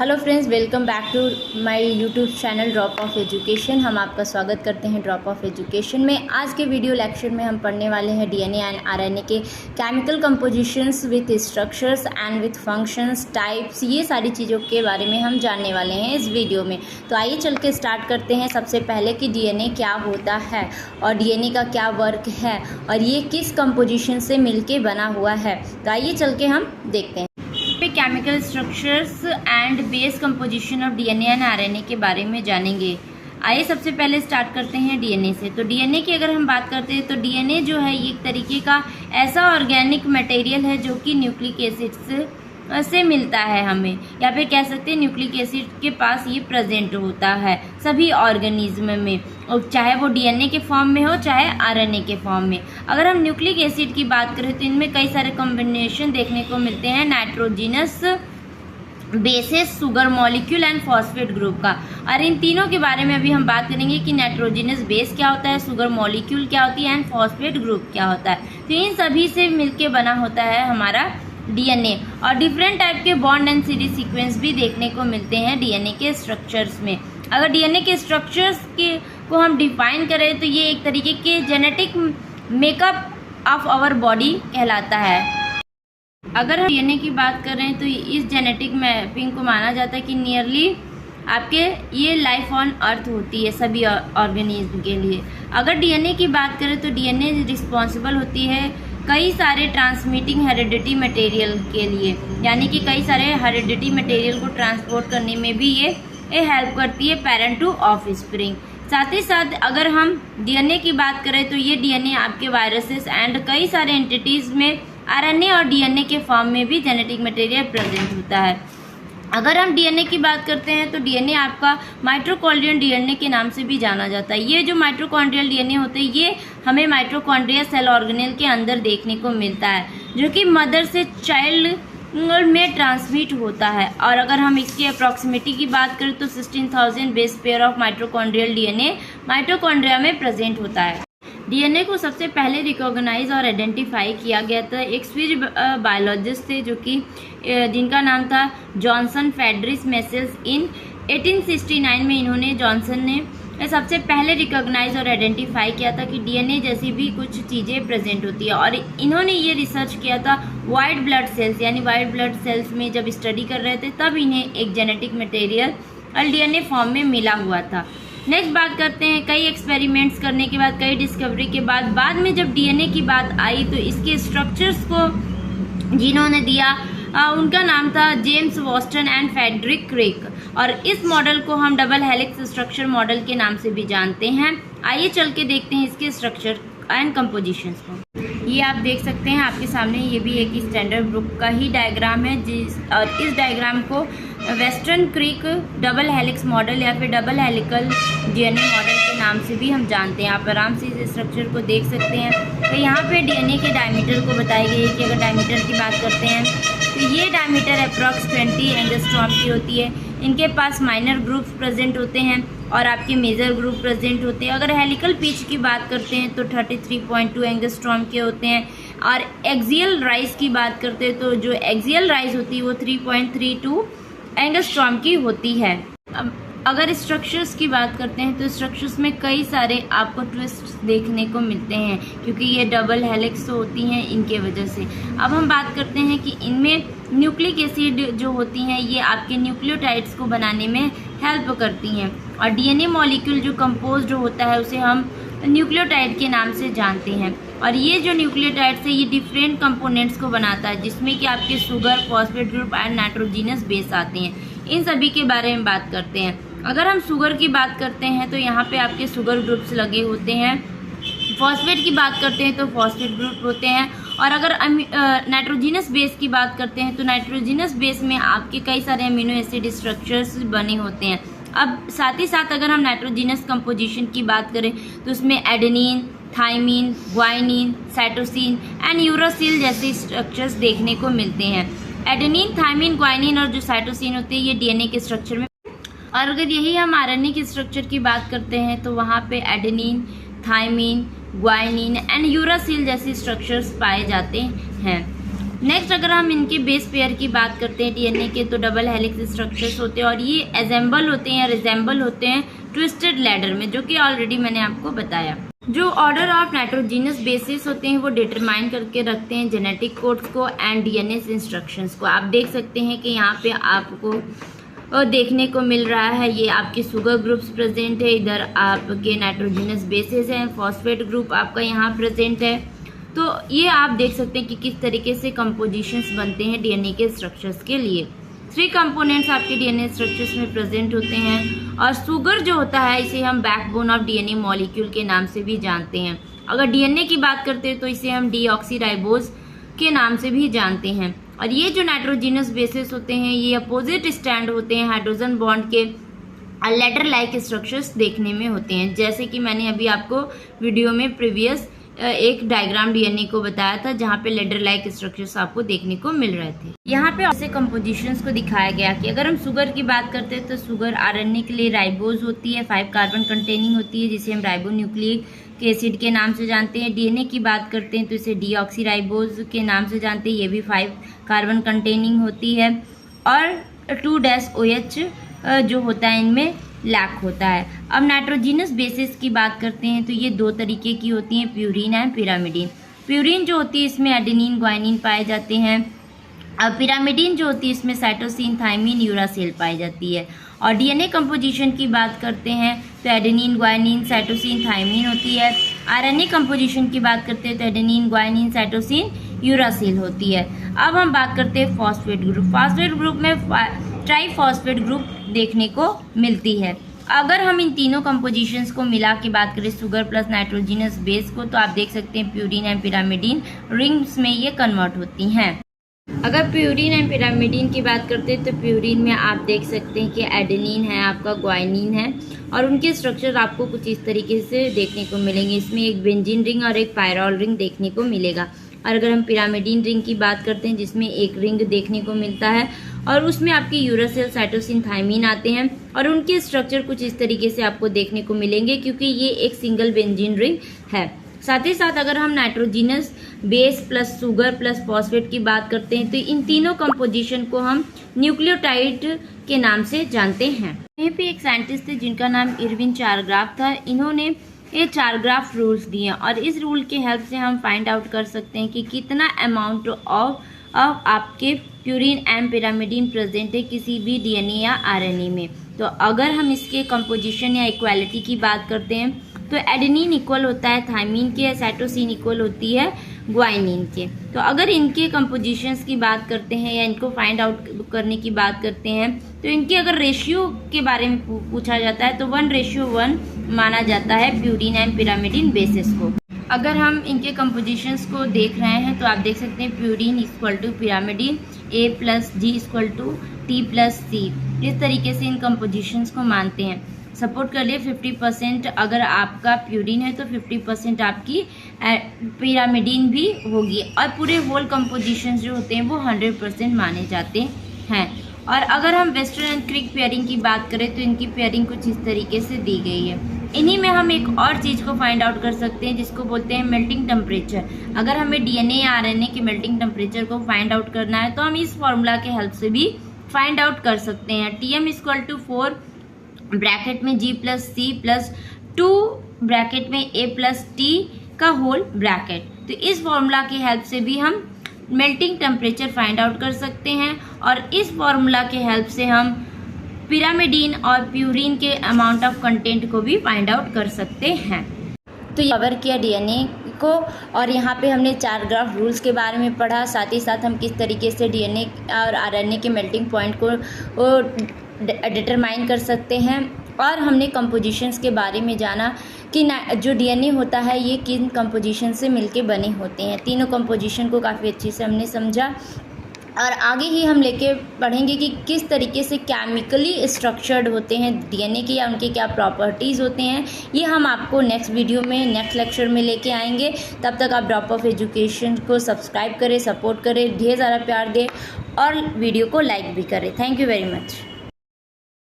Hello friends, welcome back to my YouTube channel drop of education. हम आपका स्वागत करते हैं ड्रॉप ऑफ एजुकेशन में। आज के वीडियो लेक्चर में हम पढ़ने वाले हैं डीएनए एंड आरएनए के chemical compositions with structures and with functions types. ये सारी चीज़ों के बारे में हम जानने वाले हैं इस वीडियो में। तो आइए चल के स्टार्ट करते हैं। सबसे पहले कि डीएनए क्या होता है और डीएनए का क्या वर्क है और ये किस कंपोजिशन से मिलके बना हुआ है। तो आइए चल के हम देखते हैं। Chemical structures and base composition of DNA and RNA के बारे में जानेंगे। आइए सबसे पहले स्टार्ट करते हैं डीएनए से। तो डीएनए की अगर हम बात करते हैं तो डीएनए जो है ये एक तरीके का ऐसा ऑर्गेनिक मटेरियल है जो कि न्यूक्लिक एसिड्स से मिलता है हमें, या फिर कह सकते हैं न्यूक्लिक एसिड के पास ये प्रेजेंट होता है सभी ऑर्गेनिज्म में, और चाहे वो डीएनए के फॉर्म में हो चाहे आरएनए के फॉर्म में। अगर हम न्यूक्लिक एसिड की बात करें तो इनमें कई सारे कॉम्बिनेशन देखने को मिलते हैं nitrogenous basis, sugar molecule and phosphate group का। और इन तीनों के बारे में अभी हम बात करेंगे कि नाइट्रोजिनस बेस क्या होता है, सुगर मॉलिक्यूल क्या होती है एंड फॉस्फेट ग्रुप क्या होता है। तो इन सभी से मिलके बना होता है हमारा डीएनए। और डिफरेंट टाइप के बॉन्ड एंड सीरीज सीक्वेंस भी देखने को मिलते हैं डीएनए के स्ट्रक्चर्स में। अगर डीएनए के स्ट्रक्चर्स को हम डिफाइन करें तो ये एक तरीके के genetic makeup of our body कहलाता है। अगर हम डीएनए की बात करें तो इस जेनेटिक मैपिंग को माना जाता है कि नियरली आपके ये लाइफ ऑन अर्थ होती है सभी ऑर्गेनिज्म के लिए। अगर डीएनए की बात करें तो डीएनए रिस्पॉन्सिबल होती है कई सारे ट्रांसमिटिंग हेरिडिटी मटेरियल के लिए, यानी कि कई सारे हेरिडिटी मटेरियल को ट्रांसपोर्ट करने में भी ये हेल्प करती है पेरेंट टू ऑफस्प्रिंग। साथ ही साथ अगर हम डीएनए की बात करें तो ये डीएनए आपके वायरसेस एंड कई सारे एंटिटीज में आरएनए और डीएनए के फॉर्म में भी जेनेटिक मटेरियल प्रेजेंट होता है। अगर हम डीएनए की बात करते हैं तो डीएनए आपका माइटोकॉन्ड्रियल डीएनए के नाम से भी जाना जाता है। ये जो माइटोकॉन्ड्रियल डीएनए होते हैं ये हमें माइटोकॉन्ड्रिया सेल ऑर्गेनेल के अंदर देखने को मिलता है, जो कि मदर से चाइल्ड में ट्रांसमिट होता है। और अगर हम इसकी अप्रॉक्सिमेटी की बात करें तो 16,000 base pair of mitochondrial DNA mitochondria में प्रेजेंट होता है। डीएनए को सबसे पहले रिकॉग्नाइज और आइडेंटिफाई किया गया था एक स्विस बायोलॉजिस्ट थे जो कि जिनका नाम था जॉनसन फेडरिस मेसेल्स। इन 1869 में इन्होंने जॉनसन ने सबसे पहले रिकॉग्नाइज और आइडेंटिफाई किया था कि डीएनए जैसी भी कुछ चीज़ें प्रेजेंट होती है। और इन्होंने ये रिसर्च किया था वाइट ब्लड सेल्स, यानी वाइट ब्लड सेल्स में जब स्टडी कर रहे थे तब इन्हें एक जेनेटिक मटेरियल डीएनए फॉर्म में मिला हुआ था। नेक्स्ट बात करते हैं, कई एक्सपेरिमेंट्स करने के बाद, कई डिस्कवरी के बाद में जब डीएनए की बात आई तो इसके स्ट्रक्चर्स को जिन्होंने दिया उनका नाम था जेम्स वॉस्टन एंड फ्रेडरिक क्रिक। और इस मॉडल को हम डबल हेलिक्स स्ट्रक्चर मॉडल के नाम से भी जानते हैं। आइए चल के देखते हैं इसके स्ट्रक्चर एंड कंपोजिशंस को। ये आप देख सकते हैं आपके सामने, ये भी एक स्टैंडर्ड बुक का ही डायग्राम है और इस डायग्राम को वेस्टर्न क्रिक डबल हेलिक्स मॉडल या फिर डबल हेलिकल डीएनए मॉडल के नाम से भी हम जानते हैं। आप आराम से इस स्ट्रक्चर को देख सकते हैं। तो यहाँ पे डीएनए के डायमीटर को बताई गई है कि अगर डायमीटर की बात करते हैं तो ये डायमीटर अप्रॉक्स 20 एंगस्ट्रॉम की होती है। इनके पास माइनर ग्रुप्स प्रेजेंट होते हैं और आपके मेजर ग्रुप प्रेजेंट होते हैं। अगर हेलिकल पिच की बात करते हैं तो 33.2 एंगस्ट्रॉम के होते हैं। और एक्सियल राइज की बात करते हैं तो जो एक्सियल राइज होती है वो 3.32 एंगस्ट्रॉम की होती है। अब अगर स्ट्रक्चर्स की बात करते हैं तो स्ट्रक्चर्स में कई सारे आपको ट्विस्ट देखने को मिलते हैं क्योंकि ये डबल हेलिक्स होती हैं इनके वजह से। अब हम बात करते हैं कि इनमें न्यूक्लिक एसिड जो होती हैं ये आपके न्यूक्लियोटाइड्स को बनाने में हेल्प करती हैं। और डीएनए मॉलिक्यूल जो कंपोज्ड होता है उसे हम न्यूक्लियोटाइड के नाम से जानते हैं। और ये जो न्यूक्लियोटाइड्स है ये डिफरेंट कंपोनेंट्स को बनाता है जिसमें कि आपके sugar, phosphate group and nitrogenous base आते हैं। इन सभी के बारे में बात करते हैं। अगर हम शुगर की बात करते हैं तो यहाँ पे आपके शुगर ग्रुप्स लगे होते हैं। फॉस्फेट की बात करते हैं तो फॉस्फेट ग्रुप होते हैं। और अगर नाइट्रोजिनस बेस की बात करते हैं तो नाइट्रोजिनस बेस में आपके कई सारे अमीनो एसिड स्ट्रक्चर्स बने होते हैं। अब साथ ही साथ अगर हम नाइट्रोजिनस कंपोजिशन की बात करें तो उसमें adenine, thymine, guanine, cytosine and uracil जैसे स्ट्रक्चर्स देखने को मिलते हैं। एडेनिन, थाइमिन, ग्वाइनिन और जो साइटोसिन होते हैं ये डीएनए के स्ट्रक्चर में। और अगर यही हम आरएनए के स्ट्रक्चर की बात करते हैं तो वहाँ पे adenine, thymine, guanine and uracil जैसे स्ट्रक्चर्स पाए जाते हैं। नेक्स्ट अगर हम इनके बेस पेयर की बात करते हैं डीएनए के, तो डबल हेलिक्स स्ट्रक्चर्स होते हैं और ये असेंबल होते हैं या रिजेंबल होते हैं ट्विस्टेड लैडर में, जो कि ऑलरेडी मैंने आपको बताया। जो ऑर्डर ऑफ नाइट्रोजीनस बेसिस होते हैं वो डिटरमाइन करके रखते हैं जेनेटिक कोड्स को एंड डीएनए इंस्ट्रक्शंस को। आप देख सकते हैं कि यहाँ पे आपको देखने को मिल रहा है, ये आपके शुगर ग्रुप्स प्रेजेंट है, इधर आपके नाइट्रोजीनस बेसिस हैं, फॉस्फेट ग्रुप आपका यहाँ प्रेजेंट है। तो ये आप देख सकते हैं कि किस तरीके से कंपोजिशंस बनते हैं डीएनए के स्ट्रक्चर्स के लिए। 3 कंपोनेंट्स आपके डीएनए स्ट्रक्चर्स में प्रेजेंट होते हैं और शुगर जो होता है इसे हम बैकबोन ऑफ डीएनए मॉलिक्यूल के नाम से भी जानते हैं। अगर डीएनए की बात करते हैं तो इसे हम डीऑक्सीराइबोज के नाम से भी जानते हैं। और ये जो नाइट्रोजीनस बेसिस होते हैं ये अपोजिट स्टैंड होते हैं हाइड्रोजन बॉन्ड के लेटर लाइक स्ट्रक्चर्स देखने में होते हैं, जैसे कि मैंने अभी आपको वीडियो में प्रीवियस एक डायग्राम डीएनए को बताया था जहाँ पे लेडर लाइक स्ट्रक्चर्स आपको देखने को मिल रहे थे। यहाँ पे ऐसे कंपोजिशंस को दिखाया गया कि अगर हम शुगर की बात करते हैं तो शुगर आरएनए के लिए राइबोज होती है, 5 कार्बन कंटेनिंग होती है जिसे हम राइबोन्यूक्लिक एसिड के नाम से जानते हैं। डीएनए की बात करते हैं तो इसे डीऑक्सीराइबोज के नाम से जानते हैं, ये भी 5 कार्बन कंटेनिंग होती है और 2-OH जो होता है इनमें लैक होता है। अब नाइट्रोजीनस बेसिस की बात करते हैं तो ये 2 तरीके की होती हैं, प्यूरीन एंड पिरामिडीन। प्यूरीन जो होती है इसमें एडेनिन ग्वाइनिन पाए जाते हैं, अब पिरामिडीन जो होती है इसमें साइटोसिन थाइमिन यूरासिल पाई जाती है। और डीएनए कंपोजिशन की बात करते हैं तो एडेनिन ग्वाइनिन साइटोसिन थाइमिन होती है। आरएनए कंपोजिशन की बात करते हैं तो एडेनिन ग्वाइनिन साइटोसिन यूरासिल होती है। अब हम बात करते हैं फॉस्फेट ग्रुप। फॉस्फेट ग्रुप में ट्राइफॉस्फेट ग्रुप देखने को मिलती है। अगर हम इन तीनों कंपोजिशंस को मिला के बात करें शुगर प्लस नाइट्रोजीनस बेस को, तो आप देख सकते हैं प्यूरीन एंड पिरामिडीन रिंग्स में ये कन्वर्ट होती हैं। अगर प्यूरीन एंड पिरामिडीन की बात करते हैं तो प्यूरीन में आप देख सकते हैं कि एडेनिन है, आपका ग्वाइनिन है और उनके स्ट्रक्चर आपको कुछ इस तरीके से देखने को मिलेंगे। इसमें एक बेंजीन रिंग और एक पायरॉल रिंग देखने को मिलेगा। और अगर हम पिरामिडीन रिंग की बात करते हैं जिसमें एक रिंग देखने को मिलता है और उसमें आपके यूरासिल साइटोसिन थाइमिन आते हैं और उनके स्ट्रक्चर कुछ इस तरीके से आपको देखने को मिलेंगे क्योंकि ये एक सिंगल बेंजीन रिंग है। साथ ही साथ अगर हम nitrogenous base plus sugar plus phosphate की बात करते हैं तो इन तीनों कंपोजिशन को हम न्यूक्लियोटाइड के नाम से जानते हैं। यहीं पे एक साइंटिस्ट थे जिनका नाम इरविन चारग्राफ था। इन्होंने ये चारग्राफ रूल्स दिए और इस रूल के हेल्प से हम फाइंड आउट कर सकते हैं कि कितना अमाउंट ऑफ आपके प्यूरीन एंड पिरामिडीन प्रेजेंट है किसी भी डीएनए या आरएनए में। तो अगर हम इसके कंपोजिशन या इक्वालिटी की बात करते हैं तो एडेनिन इक्वल होता है थाइमिन के, साइटोसिन इक्वल होती है ग्वाइनिन के। तो अगर इनके कंपोजिशंस की बात करते हैं या इनको फाइंड आउट करने की बात करते हैं तो इनके अगर रेशियो के बारे में पूछा जाता है तो 1:1 माना जाता है प्यूरीन एंड पिरामिडीन बेसिस को। अगर हम इनके कंपोजिशंस को देख रहे हैं तो आप देख सकते हैं purine equal to pyrimidine A+G equal to T+C। इस तरीके से इन कंपोजिशंस को मानते हैं। सपोर्ट कर लिए 50% अगर आपका प्यूरीन है तो 50% आपकी पिरामिडीन भी होगी और पूरे होल कंपोजिशंस जो होते हैं वो 100% माने जाते हैं। और अगर हम वेस्टर्न एंड क्रिक पेयरिंग की बात करें तो इनकी पेयरिंग कुछ इस तरीके से दी गई है। इन्हीं में हम एक और चीज़ को फाइंड आउट कर सकते हैं जिसको बोलते हैं मेल्टिंग टेम्परेचर। अगर हमें डीएनए या आरएनए के मेल्टिंग टेम्परेचर को फाइंड आउट करना है तो हम इस फॉर्मूला के हेल्प से भी फाइंड आउट कर सकते हैं। Tm इक्वल टू 4 ब्रैकेट में G+C प्लस 2 ब्रैकेट में A+T का होल ब्रैकेट। तो इस फॉर्मूला के हेल्प से भी हम मेल्टिंग टेम्परेचर फाइंड आउट कर सकते हैं और इस फॉर्मूला के हेल्प से हम पिरामिडीन और प्यूरीन के अमाउंट ऑफ कंटेंट को भी फाइंड आउट कर सकते हैं। तो कवर किया डीएनए को और यहाँ पे हमने चारग्राफ रूल्स के बारे में पढ़ा, साथ ही साथ हम किस तरीके से डीएनए और आरएनए के मेल्टिंग पॉइंट को डिटरमाइन कर सकते हैं और हमने कंपोजिशंस के बारे में जाना कि जो डीएनए होता है ये किन कंपोजिशन से मिलके बने होते हैं। तीनों कंपोजिशन को काफ़ी अच्छे से हमने समझा और आगे ही हम लेके पढ़ेंगे कि किस तरीके से केमिकली स्ट्रक्चर्ड होते हैं डीएनए के या उनके क्या प्रॉपर्टीज़ होते हैं। ये हम आपको नेक्स्ट वीडियो में नेक्स्ट लेक्चर में लेके आएंगे। तब तक आप ड्रॉप ऑफ एजुकेशन को सब्सक्राइब करें, सपोर्ट करें, ढेर सारा प्यार दें और वीडियो को लाइक भी करें। Thank you very much.